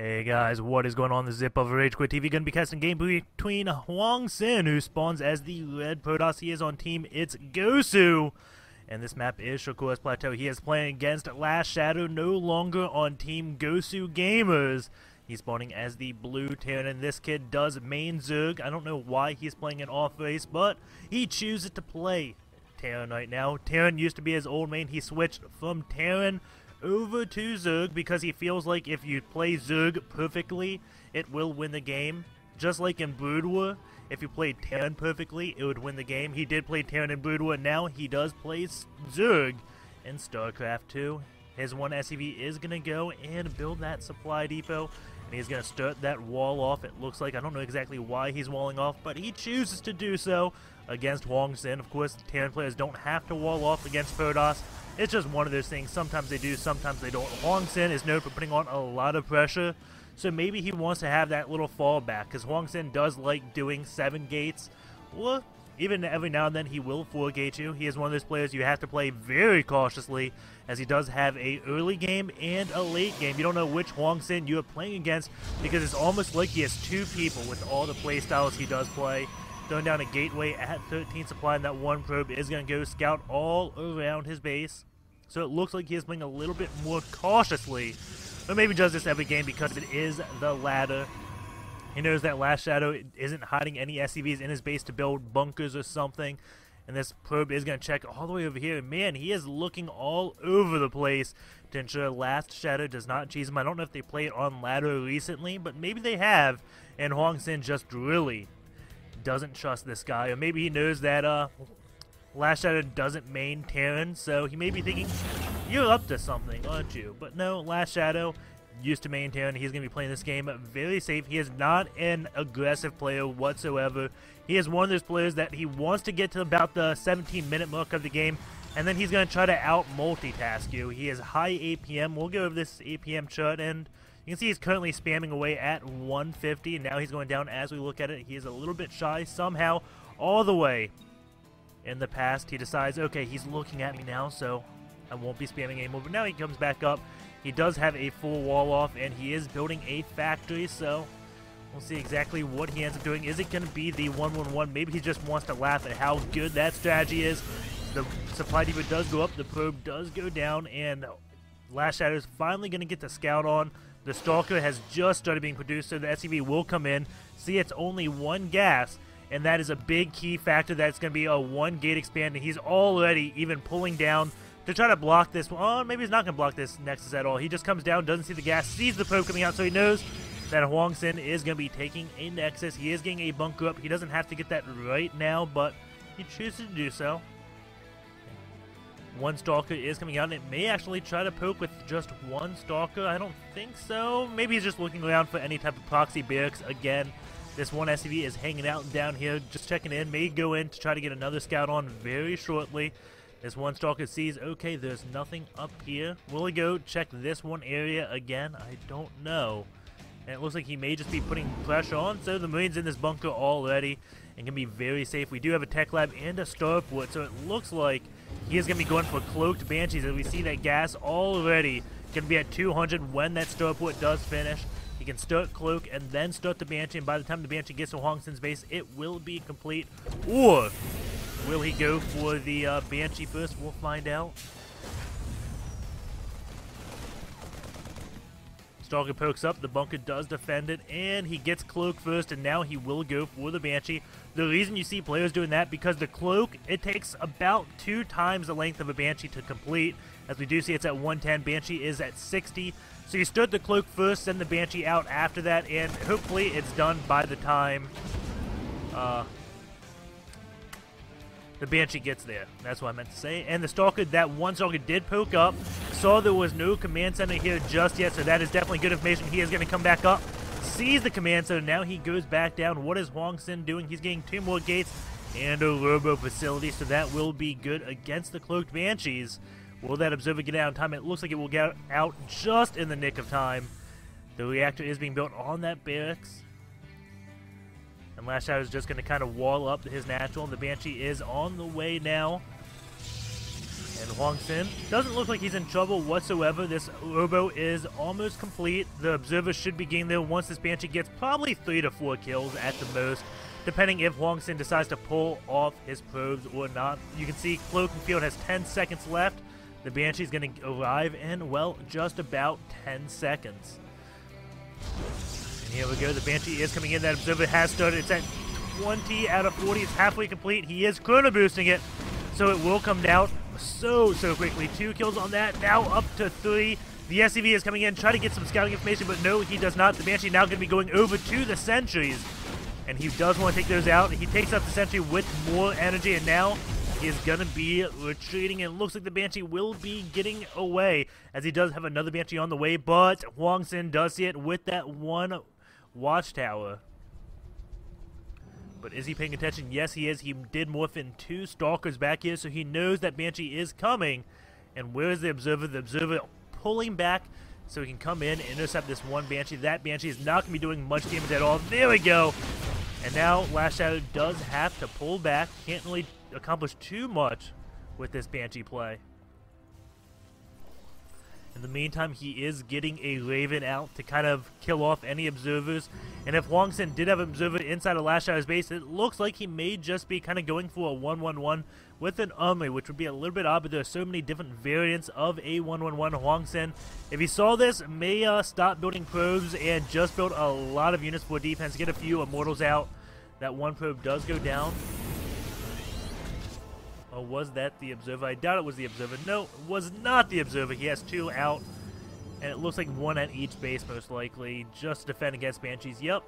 Hey guys, what is going on? This is Zip of RageQuitTV. Gonna be casting game between HwangSin, who spawns as the red Protoss. He is on team It's Gosu. And this map is Shakuras Plateau. He is playing against Last Shadow, no longer on team Gosu Gamers. He's spawning as the blue Terran, and this kid does main Zerg. I don't know why he's playing an off race, but he chooses to play Terran right now. Terran used to be his old main. He switched from Terran over to Zerg because he feels like if you play Zerg perfectly, it will win the game. Just like in Brood War, if you played Terran perfectly, it would win the game. He did play Terran in Brood War, now he does play Zerg in StarCraft 2. His one SCV is going to go and build that supply depot, and he's going to start that wall off. It looks like, I don't know exactly why he's walling off, but he chooses to do so against HwangSin. Of course, Terran players don't have to wall off against Protoss. It's just one of those things. Sometimes they do, sometimes they don't. HwangSin is known for putting on a lot of pressure, so maybe he wants to have that little fallback, because HwangSin does like doing 7 gates, or even every now and then he will 4-gate you. He is one of those players you have to play very cautiously, as he does have a early game and a late game. You don't know which HwangSin you are playing against, because it's almost like he has 2 people with all the play styles he does play. Throwing down a gateway at 13 supply, and that one probe is going to go scout all around his base. So it looks like he is playing a little bit more cautiously, but maybe does this every game because it is the ladder. He knows that Last Shadow isn't hiding any SCVs in his base to build bunkers or something, and this probe is going to check all the way over here. Man, he is looking all over the place to ensure Last Shadow does not cheese him. I don't know if they played on ladder recently, but maybe they have, and HwangSin just really doesn't trust this guy, or maybe he knows that Last Shadow doesn't main Terran, so he may be thinking, you're up to something, aren't you? But no, Last Shadow used to main Terran. He's going to be playing this game very safe. He is not an aggressive player whatsoever. He is one of those players that he wants to get to about the 17-minute mark of the game, and then he's going to try to out-multitask you. He is high APM. We'll go over this APM chart, and you can see he's currently spamming away at 150, and now he's going down as we look at it. He is a little bit shy somehow all the way. In the past, he decides, okay, he's looking at me now, so I won't be spamming anymore. But now he comes back up. He does have a full wall off, and he is building a factory, so we'll see exactly what he ends up doing. Is it going to be the 1-1-1? Maybe he just wants to laugh at how good that strategy is. The supply depot does go up, the probe does go down, and Last Shadow is finally going to get the scout on. The Stalker has just started being produced, so the SCV will come in. See, it's only 1 gas. And that is a big key factor. That's going to be a 1-gate expand, and he's already even pulling down to try to block this. Oh, maybe he's not going to block this Nexus at all. He just comes down, doesn't see the gas, sees the probe coming out, so he knows that HwangSin is going to be taking a Nexus. He is getting a bunker up. He doesn't have to get that right now, but he chooses to do so. 1 Stalker is coming out, and it may actually try to poke with just 1 Stalker. I don't think so. Maybe he's just looking around for any type of proxy barracks again. This 1 SCV is hanging out down here, just checking in. May go in to try to get another scout on very shortly. This 1 Stalker sees, okay, there's nothing up here. Will he go check this one area again? I don't know. And it looks like he may just be putting pressure on. So the Marine's in this bunker already and can be very safe. We do have a tech lab and a starport, so it looks like he is going to be going for cloaked Banshees. As we see that gas already going to be at 200 when that starport does finish. He can start Cloak and then start the Banshee, and by the time the Banshee gets to HwangSin's base, it will be complete. Or will he go for the Banshee first? We'll find out. Stalker pokes up, the bunker does defend it, and he gets Cloak first, and now he will go for the Banshee. The reason you see players doing that, because the Cloak, it takes about 2 times the length of a Banshee to complete. As we do see, it's at 110, Banshee is at 60. So you start the Cloak first, send the Banshee out after that, and hopefully it's done by the time the Banshee gets there. That's what I meant to say. And the Stalker, that 1 Stalker did poke up, saw there was no command center here just yet, so that is definitely good information. He is going to come back up, sees the command center, now he goes back down. What is HwangSin doing? He's getting 2 more gates and a robo facility, so that will be good against the cloaked Banshees. Will that Observer get out in time? It looks like it will get out just in the nick of time. The reactor is being built on that barracks. And Last Shadow is just going to kind of wall up his natural. The Banshee is on the way now. And HwangSin doesn't look like he's in trouble whatsoever. This Robo is almost complete. The Observer should be getting there once this Banshee gets probably 3 to 4 kills at the most, depending if HwangSin decides to pull off his probes or not. You can see Cloak and Field has 10 seconds left. The Banshee's going to arrive in, well, just about 10 seconds. And here we go. The Banshee is coming in. That Observer has started. It's at 20 out of 40. It's halfway complete. He is chrono boosting it, so it will come down so quickly. 2 kills on that. Now up to 3. The SCV is coming in, trying to get some scouting information, but no, he does not. The Banshee now going to be going over to the sentries, and he does want to take those out. He takes out the sentry with more energy, and now he is going to be retreating, and it looks like the Banshee will be getting away, as he does have another Banshee on the way, but HwangSin does see it with that one watchtower. But is he paying attention? Yes, he is. He did morph in 2 Stalkers back here, so he knows that Banshee is coming. And where is the Observer? The Observer pulling back so he can come in and intercept this one Banshee. That Banshee is not going to be doing much damage at all. There we go. And now Last Shadow does have to pull back. Can't really accomplish too much with this Banshee play. In the meantime, he is getting a Raven out to kind of kill off any Observers. And if HwangSin did have an Observer inside of Last Shadow's base, it looks like he may just be kind of going for a 1-1-1 with an armory, which would be a little bit odd, but there are so many different variants of a 1-1-1. HwangSin, if he saw this, may stop building probes and just build a lot of units for defense, get a few Immortals out. That one probe does go down. Or was that the Observer? I doubt it was the Observer. No, it was not the Observer. He has 2 out, and it looks like 1 at each base most likely, just to defend against Banshees. Yep,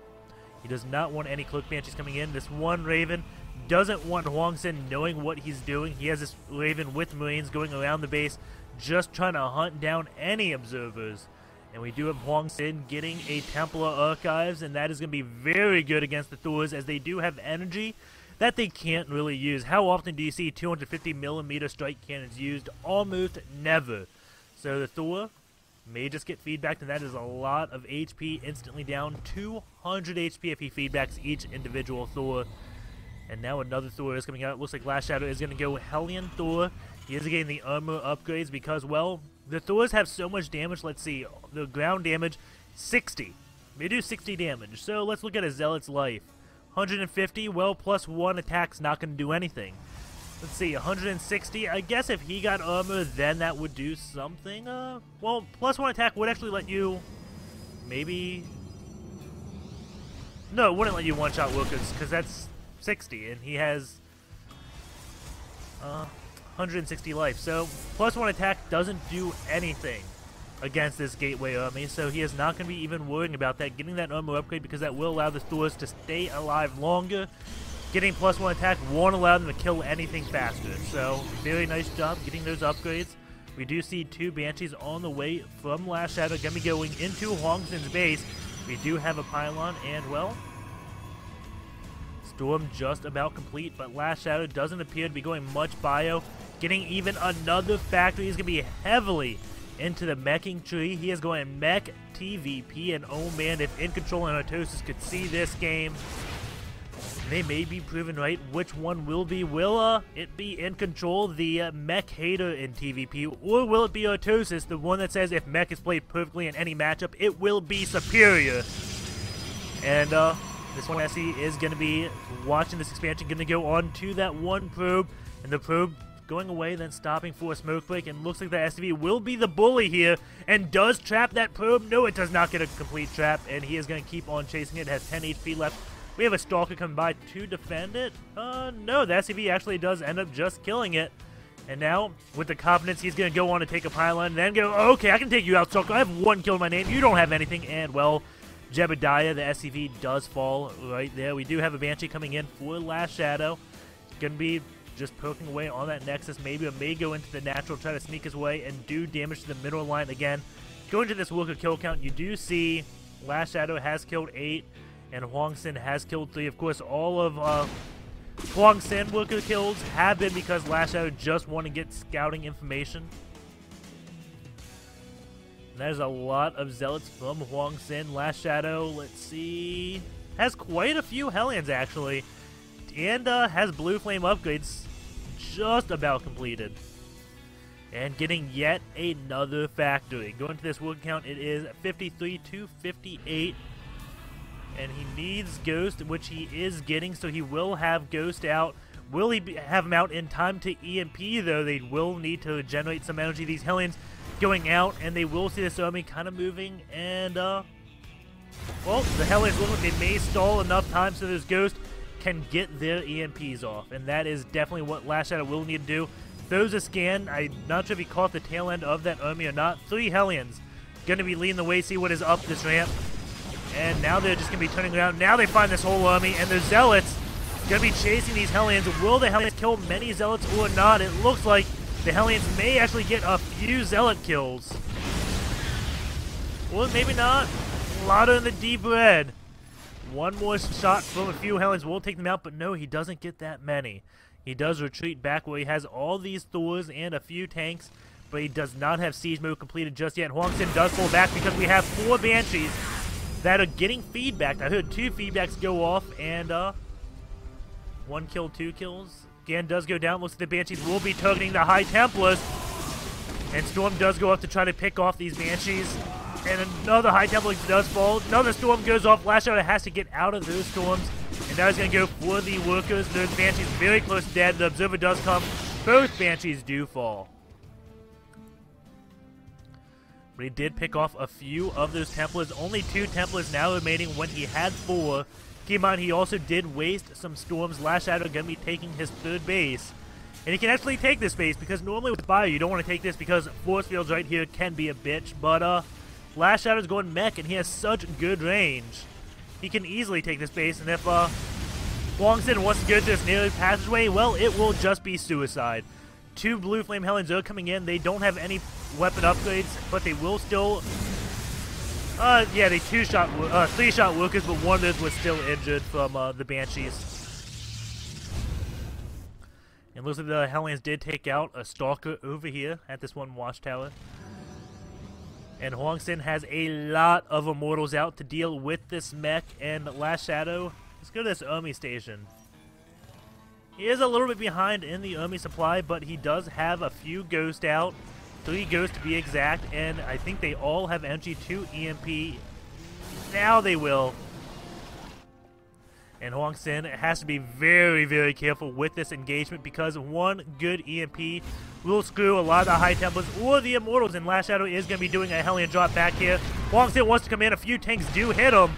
he does not want any Cloak Banshees coming in. This one Raven doesn't want HwangSin knowing what he's doing. He has this Raven with Marines going around the base, just trying to hunt down any Observers. And we do have HwangSin getting a Templar Archives, and that is going to be very good against the Thors, as they do have energy that they can't really use. How often do you see 250mm strike cannons used? Almost never. So the Thor may just get feedbacked, and that is a lot of HP instantly down. 200 HP if he feedbacks each individual Thor. And now another Thor is coming out. It looks like Last Shadow is going to go Hellion Thor. He is getting the armor upgrades because, well, the Thors have so much damage. Let's see. The ground damage, 60. They do 60 damage. So let's look at a Zealot's life. 150, well, plus 1 attack's not going to do anything. Let's see, 160. I guess if he got armor, then that would do something. Well, plus 1 attack would actually let you maybe... No, it wouldn't let you one-shot workers, because that's 60, and he has 160 life. So, plus 1 attack doesn't do anything against this Gateway army, so he is not going to be even worrying about that, getting that armor upgrade, because that will allow the Thors to stay alive longer. Getting plus 1 attack won't allow them to kill anything faster, so very nice job getting those upgrades. We do see 2 Banshees on the way from Last Shadow, going to be going into HwangSin's base. We do have a pylon, and, well, Storm just about complete, but Last Shadow doesn't appear to be going much bio. Getting even another factory. He's going to be heavily into the meching tree. He is going mech TVP, and oh man, if In Control and Artosis could see this game, they may be proven right. Which one will be? Will it be In Control, the mech hater in TVP, or will it be Artosis, the one that says if mech is played perfectly in any matchup, it will be superior? And this one SE is going to be watching this expansion, going to go on to that one probe, and the probe going away, then stopping for a smoke break, and looks like the SCV will be the bully here, and does trap that probe. No, it does not get a complete trap, and he is going to keep on chasing it. It has 10 HP left. We have a Stalker coming by to defend it. No, the SCV actually does end up just killing it. And now, with the confidence, he's going to go on to take a pylon, then go, okay, I can take you out, Stalker. I have 1 kill in my name. You don't have anything. And, well, Jebediah, the SCV, does fall right there. We do have a Banshee coming in for Last Shadow. Going to be just poking away on that Nexus. Maybe it may go into the natural, try to sneak his way and do damage to the middle line again. Going to this worker kill count, you do see Last Shadow has killed 8 and HwangSin has killed 3. Of course, all of HwangSin worker kills have been because Last Shadow just want to get scouting information. And that is a lot of Zealots from HwangSin. Last Shadow, let's see, has quite a few Hellions actually, and has Blue Flame upgrades just about completed. and getting yet another factory. Going to this work count, it is 53 to 58. And he needs Ghost, which he is getting, so he will have Ghost out. Will he have him out in time to EMP, though? They will need to generate some energy. These Hellions going out, and they will see this army kind of moving. And, well, the Hellions look like they may stall enough time so this Ghost can get their EMPs off. And that is definitely what Last Shadow will need to do. Throws a scan. I'm not sure if he caught the tail end of that army or not. 3 Hellions going to be leading the way, see what is up this ramp. And now they're just going to be turning around. Now they find this whole army, and the Zealots going to be chasing these Hellions. Will the Hellions kill many Zealots or not? It looks like the Hellions may actually get a few Zealot kills. Or maybe not. Lotto in the deep red. One more shot from a few Hellions will take them out, but no, he doesn't get that many. He does retreat back where he has all these Thors and a few tanks, but he does not have siege mode completed just yet. HwangSin does pull back because we have 4 Banshees that are getting feedback. I heard 2 feedbacks go off, and 1 kill, 2 kills. Gan does go down. Looks like the Banshees will be targeting the High Templars. And Storm does go up to try to pick off these Banshees. And another High Templar does fall. Another Storm goes off. Last Shadow has to get out of those Storms. And now he's going to go for the Workers. Those Banshees very close to dead. The Observer does come. Both Banshees do fall. But he did pick off a few of those Templars. Only 2 Templars now remaining when he had 4. Keep in mind, he also did waste some Storms. Last Shadow going to be taking his 3rd base. And he can actually take this base, because normally with Bio, you don't want to take this because Force Fields right here can be a bitch. But Last Shadow's going mech, and he has such good range. He can easily take this base, and if HwangSin wants to go through this narrow passageway, well, it will just be suicide. 2 Blue Flame Hellions are coming in. They don't have any weapon upgrades, but they will still... yeah, they 3-shot Workers, but one of those was still injured from the Banshees. And looks like the Hellions did take out a Stalker over here at this one watchtower. And HwangSin has a lot of Immortals out to deal with this mech. And Last Shadow, let's go to this army station. He is a little bit behind in the army supply, but he does have a few Ghosts out. 3 Ghosts to be exact, and I think they all have energy to EMP. Now they will. And HwangSin has to be very, very careful with this engagement, because one good EMP will screw a lot of the High Templars or the Immortals, and Last Shadow is going to be doing a Hellion drop back here. HwangSin wants to come in. A few tanks do hit him,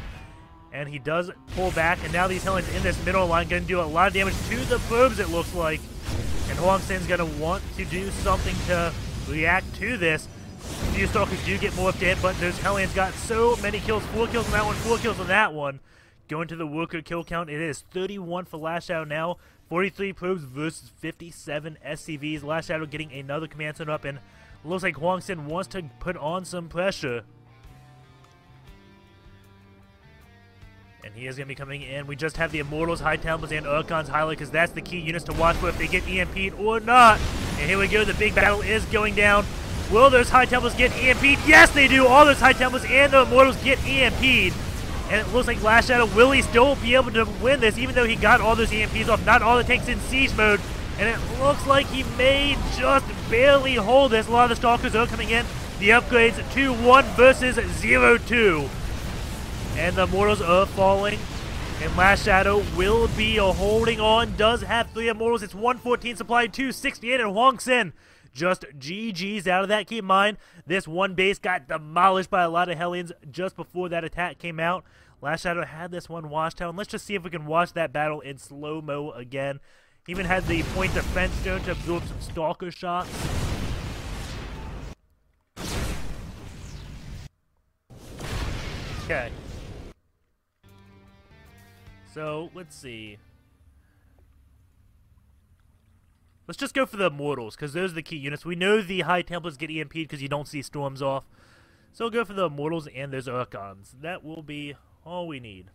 and he does pull back, and now these Hellions in this middle line going to do a lot of damage to the probes, it looks like. And HwangSin's going to want to do something to react to this. A few Stalkers do get morphed in, but those Hellions got so many kills. 4 kills on that one, 4 kills on that one. Going to the Worker kill count, it is 31 for Last Shadow now. 43 probes versus 57 SCVs. Last Shadow getting another command center up, and looks like HwangSin wants to put on some pressure. And he is going to be coming in. We just have the Immortals, High Templars, and Archons highlight, because that's the key units to watch for if they get EMP'd or not. And here we go. The big battle is going down. Will those High Templars get EMP'd? Yes, they do. All those High Templars and the Immortals get EMP'd. And it looks like Last Shadow, will he still be able to win this, even though he got all those EMPs off? Not all the tanks in siege mode. And it looks like he may just barely hold this. A lot of the Stalkers are coming in. The upgrades 2-1 versus 0-2. And the Immortals are falling. And Last Shadow will be holding on. Does have 3 Immortals. It's 114 supply, 268, and HwangSin just GG's out of that. Keep in mind, this one base got demolished by a lot of Hellions just before that attack came out. Last Shadow had this one watchtower. And let's just see if we can watch that battle in slow-mo again. He even had the point defense stone to absorb some Stalker shots. Okay. So, let's see. Let's just go for the Immortals, because those are the key units. We know the High Templars get EMP'd because you don't see Storms off. So we'll go for the Immortals and those Archons. That will be all we need.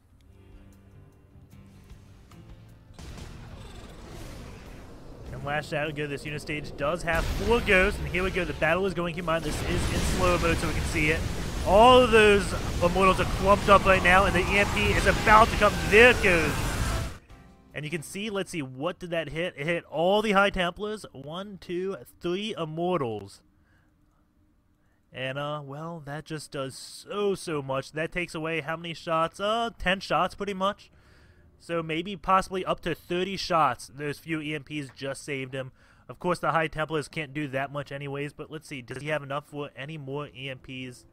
And Last Shadow, go to this unit stage, does have 4 Ghosts, and here we go. The battle is going. Keep in mind, this is in slow mode so we can see it. All of those Immortals are clumped up right now, and the EMP is about to come. There it goes. And you can see, let's see, what did that hit? It hit all the High Templars. 1, 2, 3 Immortals. And, well, that just does so much. That takes away how many shots? 10 shots, pretty much. So maybe possibly up to 30 shots. Those few EMPs just saved him. Of course, the High Templars can't do that much anyways, but let's see. Does he have enough for any more EMPs?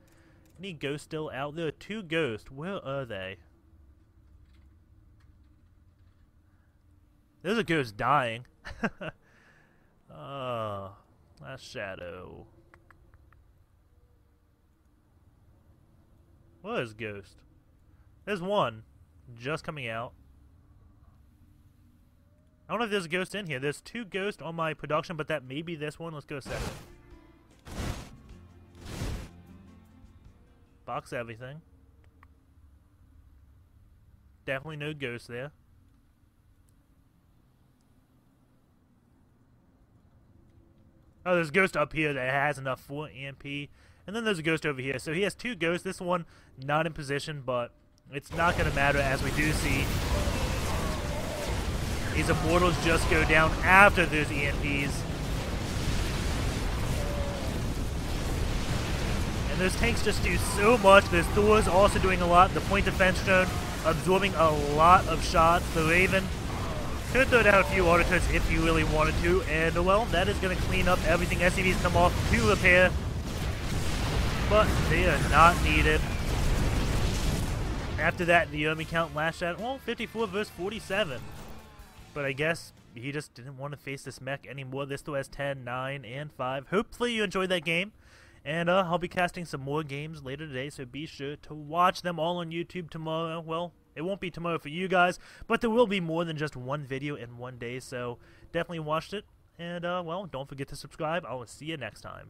Any ghosts still out there? 2 ghosts. Where are they? There's a ghost dying. Oh, last shadow. What is ghost? There's one just coming out. I don't know if there's a ghost in here. There's 2 ghosts on my production, but that may be this one. Let's go second. Box everything. Definitely no ghost there. Oh, there's a ghost up here that has enough for EMP. And then there's a ghost over here. So he has 2 ghosts. This one not in position, but it's not going to matter as we do see these Immortals just go down after those EMPs. And those tanks just do so much. Those Thors also doing a lot. The point defense drone absorbing a lot of shots. The Raven could throw down a few auto turrets if you really wanted to. And, well, that is going to clean up everything. SCVs come off to repair. But they are not needed. After that, the enemy count lashed at, well, 54 versus 47. But I guess he just didn't want to face this mech anymore. This still has 10, 9, and 5. Hopefully you enjoyed that game. And I'll be casting some more games later today, so be sure to watch them all on YouTube tomorrow. Well, it won't be tomorrow for you guys, but there will be more than just one video in one day, so definitely watch it. And, well, don't forget to subscribe. I will see you next time.